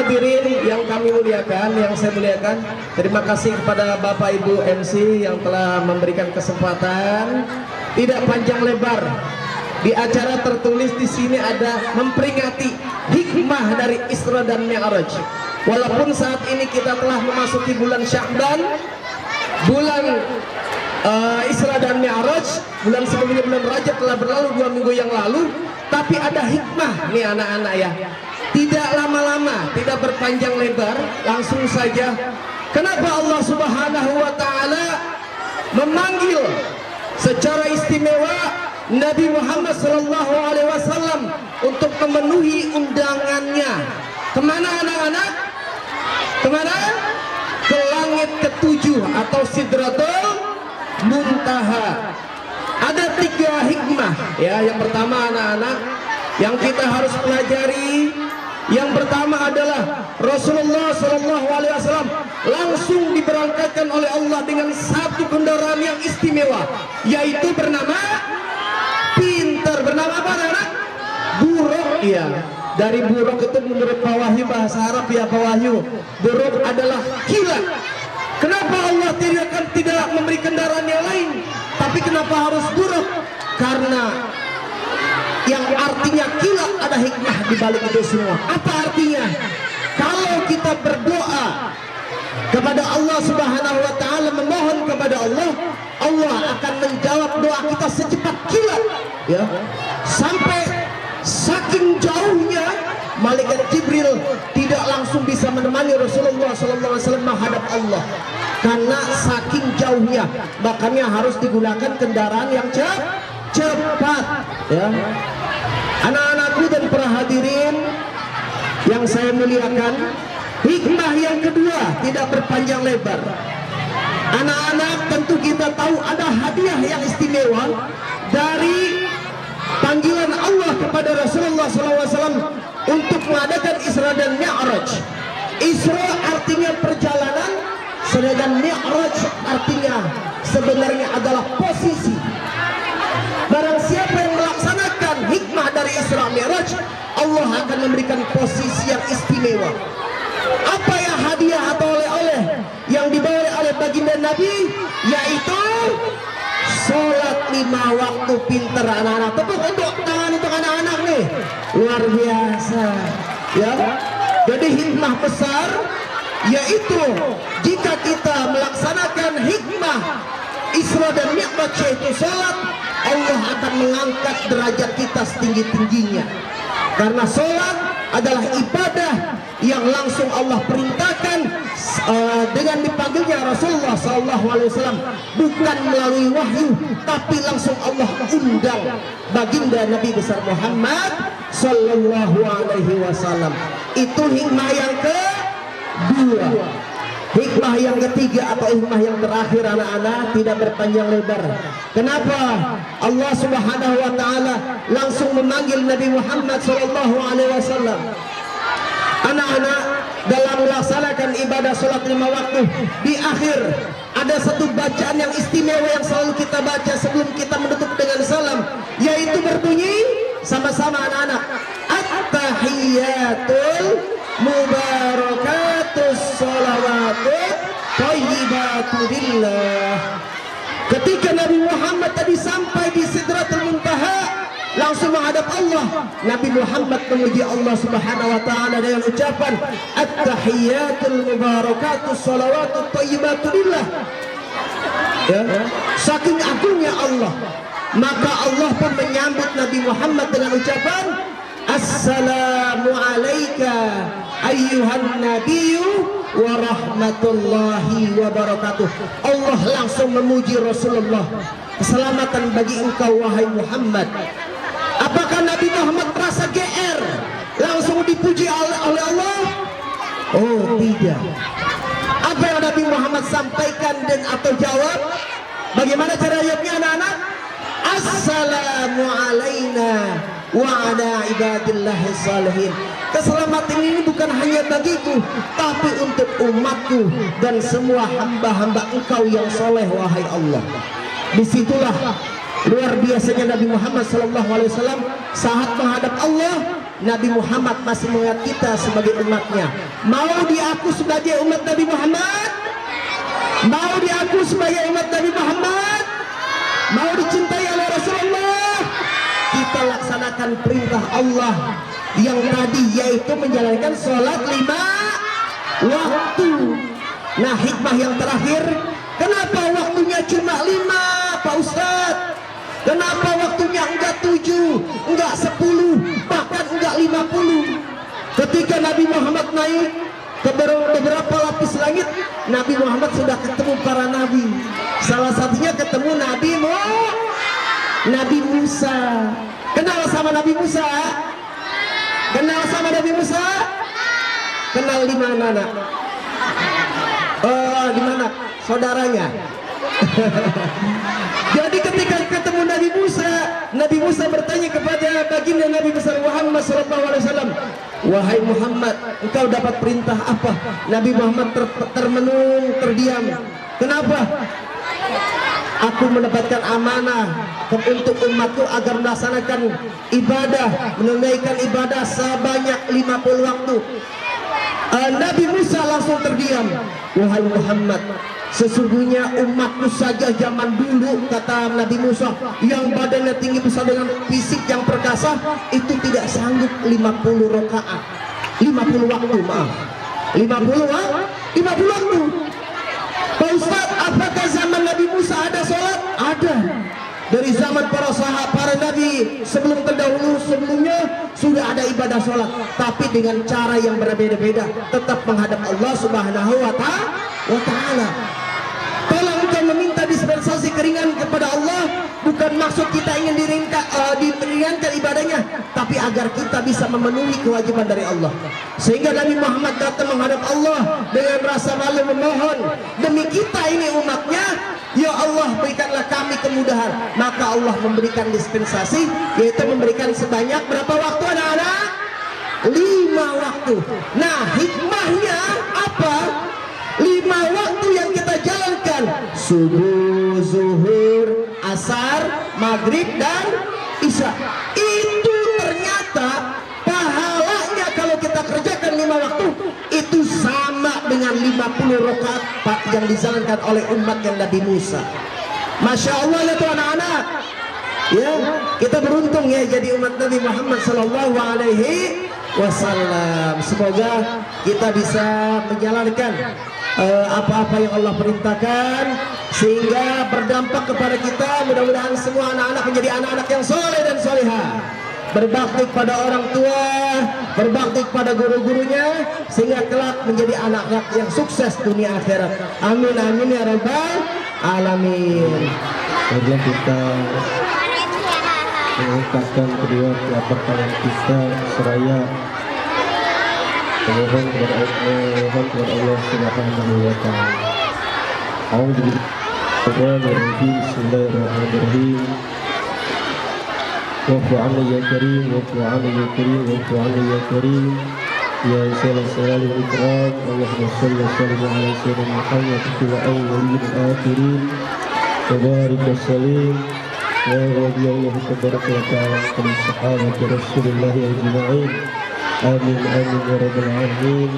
hadirin yang kami muliakan, yang saya muliakan, terima kasih kepada Bapak Ibu MC yang telah memberikan kesempatan. Tidak panjang lebar, di acara tertulis di sini ada memperingati hikmah dari Isra dan Mi'raj. Walaupun saat ini kita telah memasuki bulan Sya'ban, bulan Isra dan Mi'raj, bulan sebelumnya bulan Rajab telah berlalu 2 minggu yang lalu, tapi ada hikmah nih anak-anak ya. Tidak lama-lama, tidak berpanjang lebar, langsung saja. Kenapa Allah Subhanahu wa taala memanggil secara istimewa Nabi Muhammad sallallahu alaihi wasallam untuk memenuhi undangannya? Kemana anak-anak? Kemana? Ke langit ketujuh atau Sidratul Muntaha. Ada 3 hikmah ya. Yang pertama anak-anak yang kita harus pelajari, yang pertama adalah Rasulullah Shallallahu Alaihi Wasallam langsung diberangkatkan oleh Allah dengan satu kendaraan yang istimewa, yaitu bernama pintar. Bernama apa anak-anak? Buruk. Ya, dari buruk itu menurut Pak Wahyu bahasa Arab ya Pak Wahyu, buruk adalah kilat. Kenapa Allah tidak memberi kendaraan yang lain, tapi kenapa harus buruk? Karena yang artinya kilat ada hikmah di balik itu semua. Apa artinya? Kalau kita berdoa kepada Allah Subhanahu wa taala, memohon kepada Allah, Allah akan menjawab doa kita secepat kilat ya. Sampai saking jauhnya malaikat Jibril tidak langsung bisa menemani Rasulullah sallallahu alaihi wasallam menghadap Allah. Karena saking jauhnya, makanya harus digunakan kendaraan yang cepat ya. Anak-anakku dan para hadirin yang saya muliakan, hikmah yang kedua tidak berpanjang lebar. Anak-anak, tentu kita tahu ada hadiah yang istimewa dari panggilan Allah kepada Rasulullah SAW untuk mengadakan Isra dan Mi'raj. Isra artinya perjalanan, sedangkan Mi'raj artinya sebenarnya adalah posisi. Barang siapa yang melaksanakan hikmah dari Isra Mi'raj, Allah akan memberikan posisi yang istimewa. Apa ya hadiah atau oleh-oleh yang dibawa oleh baginda Nabi? Yaitu sholat 5 waktu pintar anak-anak. Tepuk untuk tangan untuk anak-anak nih. Luar biasa ya. Jadi hikmah besar yaitu jika kita melaksanakan hikmah Isra dan Mi'raj yaitu sholat, Allah akan mengangkat derajat kita setinggi-tingginya. Karena sholat adalah ibadah yang langsung Allah perintahkan dengan dipanggilnya Rasulullah SAW, bukan melalui wahyu, tapi langsung Allah undang baginda Nabi besar Muhammad Sallallahu Alaihi Wasallam. Itu hikmah yang kedua. Hikmah yang ketiga atau hikmah yang terakhir anak-anak tidak berpanjang lebar. Kenapa Allah Subhanahu wa taala langsung memanggil Nabi Muhammad sallallahu alaihi wasallam? Anak-anak, dalam melaksanakan ibadah salat 5 waktu, di akhir ada satu bacaan yang istimewa yang selalu kita baca sebelum kita menutup dengan salam, yaitu berbunyi sama-sama anak-anak, at-tahiyyatul mubarakatus sholawatut thayyibatu billah. Ketika Nabi Muhammad tadi sampai di Sidratul Muntaha, langsung menghadap Allah, Nabi Muhammad memuji Allah Subhanahu wa taala dengan ucapan at-tahiyyatul mubarakatus sholawatut thayyibatu billah. Ya, saking agungnya Allah, maka Allah pun menyambut Nabi Muhammad dengan ucapan assalamu alayka ayyuhan nabiyyu wa rahmatullahi wa barakatuh. Allah langsung memuji Rasulullah, keselamatan bagi engkau wahai Muhammad. Apakah Nabi Muhammad merasa GR langsung dipuji oleh Allah? Oh tidak. Apa yang Nabi Muhammad sampaikan dan atau jawab? Bagaimana cara jawabnya anak-anak? Assalamu alaina wa ala ibadillahi salihin. Keselamatan ini bukan hanya bagiku, tapi untuk umatku dan semua hamba-hamba engkau yang soleh wahai Allah. Disitulah luar biasanya Nabi Muhammad SAW saat menghadap Allah, Nabi Muhammad masih mengingat kita sebagai umatnya. Mau diaku sebagai umat Nabi Muhammad? Mau diaku sebagai umat Nabi Muhammad? Mau dicintai oleh Rasulullah? Kita laksanakan perintah Allah yang tadi, yaitu menjalankan sholat 5 waktu. Nah, hikmah yang terakhir, kenapa waktunya cuma 5, Pak Ustadz? Kenapa waktunya enggak 7, enggak 10, bahkan enggak 50? Ketika Nabi Muhammad naik ke beberapa lapis langit, Nabi Muhammad sudah ketemu para nabi. Salah satunya ketemu Nabi Musa. Kenal sama Nabi Musa? Kenal sama Nabi Musa? Kenal di mana, Nak? Oh, di mana? Saudaranya. Jadi ketika ketemu Nabi Musa bertanya kepada baginda Nabi besar Muhammad SAW, wahai Muhammad, engkau dapat perintah apa? Nabi Muhammad termenung, terdiam. Kenapa? Aku mendapatkan amanah untuk umatku agar melaksanakan ibadah, menunaikan ibadah sebanyak 50 waktu. Nabi Musa langsung terdiam. Wahai Muhammad, sesungguhnya umatku saja zaman dulu, kata Nabi Musa, yang badannya tinggi besar dengan fisik yang perkasa, itu tidak sanggup 50 rakaat, 50 waktu, maaf, 50 waktu. Pak Ustaz, apakah zaman Nabi Musa ada sholat? Ada. Dari zaman para sahabat, para nabi sebelumnya sudah ada ibadah sholat, tapi dengan cara yang berbeda-beda, tetap menghadap Allah Subhanahu wa Ta'ala. Tolong engkau meminta dispensasi keringan kepada Allah, bukan maksud kita ingin diringankan ibadahnya, tapi agar kita bisa memenuhi kewajiban dari Allah. Sehingga Nabi Muhammad datang menghadap Allah dengan rasa malu memohon, demi kita ini umatnya, ya Allah berikanlah kami kemudahan. Maka Allah memberikan dispensasi, yaitu memberikan sebanyak berapa waktu, anak-anak? 5 waktu. Nah, hikmahnya apa? 5 waktu yang kita jalankan: subuh, zuhur, asar, maghrib, dan isya. Itu ternyata pahalanya kalau kita kerjakan 5 waktu itu sama dengan 50 rakaat yang dijalankan oleh umat yang Nabi Musa. Masya Allah ya tuh anak-anak. Ya, kita beruntung ya jadi umat Nabi Muhammad Sallallahu Alaihi Wasallam. Semoga kita bisa menjalankan apa-apa yang Allah perintahkan sehingga berdampak kepada kita. Mudah-mudahan semua anak-anak menjadi anak-anak yang soleh dan solehah, berbakti kepada orang tua, berbakti kepada guru-gurunya, sehingga kelak menjadi anak-anak yang sukses dunia akhirat. Amin amin ya rabbal alamin. Marilah kita mengangkatkan kedua telapak tangan kita seraya memohon kepada Allah Subhanahu wa Ta'ala. Bismillahirrahmanirrahim. Wa'fu 'anna ya karim, wa'fu 'anna ya karim, wa'fu 'anna ya karim. Ya sallallahu ikram, Allahumma shalli wa sallim ala sayyidina Muhammad wa awwalin akhirin. Tabarik wa salim. Ya Rabbi Allah tabaraka wa ta'ala kali sahabat Rasulullah ajma'in. Amin amin ya rabbal alamin.